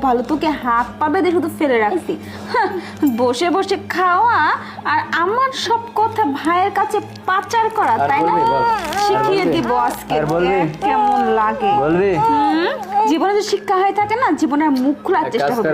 ভালো তোকে হাত পা বেঁধে শুধু ফেলে রাখছি। হ্যাঁ, বসে বসে খাওয়া আর আমার সব কথা ভাইয়ের কাছে পাচার করা, তাই না? শিখিয়ে দিব আজকে কেমন লাগে। বলবি জীবনে যে শিক্ষা হয়ে থাকে না, জীবনের মুখ খোলার চেষ্টা হবে।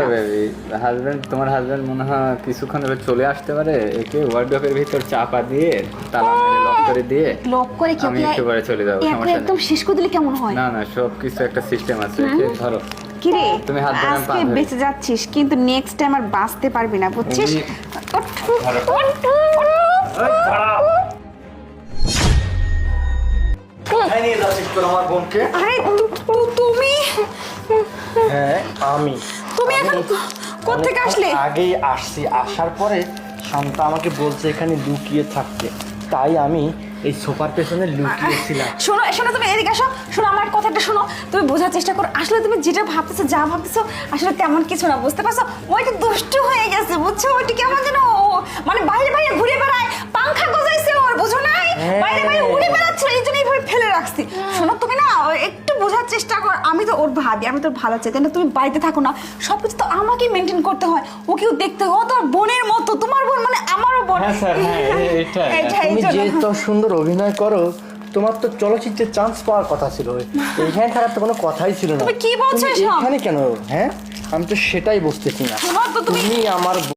তোমার হাজবেন্ড মনে হয় কিছুক্ষণ হলে চলে আসতে পারে, একে ওয়ার্ডরোবের ভিতর চাপা দিয়ে তালা মেরে লক করে দিয়ে লক করে কি আমি একটু পরে চলে যাবো, সমস্যা একদম শেষ করে দিলে কেমন হয়? না না, সব কিছু একটা সিস্টেম আছে। ধরো কিরে, তুমি হাত ধরে আজকে বেঁচে যাচ্ছিস কিন্তু নেক্সট টাইম আর বাঁচতে পারবি না, বুঝছিস? আরে তুমি হ্যাঁ আমি তুমি এখন কোত্থেকে আসলে? আগেই আসছি, আসার পরে শান্তা আমাকে বলছে এখানে লুকিয়ে থাকতে, তাই আমি এই সোফার পেছনে লুকিয়েছিলাম। শোনো শোনো, তুমি এদিকে আসো। শোনো আমার কথাটা শোনো, তুমি বোঝার চেষ্টা করো। আসলে তুমি যেটা ভাবতেছো, যা ভাবতেছো আসলে তেমন কিছু না, বুঝতে পারছো? ওইটা দুষ্টু হয়ে গেছে, বুঝছো? ওইটা কেমন যেন মানে বাইরে বাইরে ঘুরে বেড়ায়, পাংখা গজাইছে ওর, বুঝো নাই? বাইরে বাইরে উড়ে বেড়াচ্ছিল, এই জন্য এইভাবে ফেলে রাখছি। শোনো তুমি না একটু বোঝার চেষ্টা করো, আমি তো ওর ভাবি, আমি তোর ভালো চাই, তাই না? তুমি বাড়িতে থাকো না, সবকিছু তো আমাকেই মেনটেন করতে হয়, ওকেও দেখতে হয়। ও তোর বোনের মতো, তোমার বোন মানে আমারও বোন। হ্যাঁ স্যার, তুমি যে তো সুন্দর অভিনয় করো, তোমার তো চলচ্চিত্রে চান্স পাওয়ার কথা ছিল, এইখানে থাকার তো কোনো কথাই ছিল না। তুমি কি বলছো এসব? এখানে কেন? হ্যাঁ, আমি তো সেটাই বুঝতেছি না। শোনো তো তুমি তুমি আমার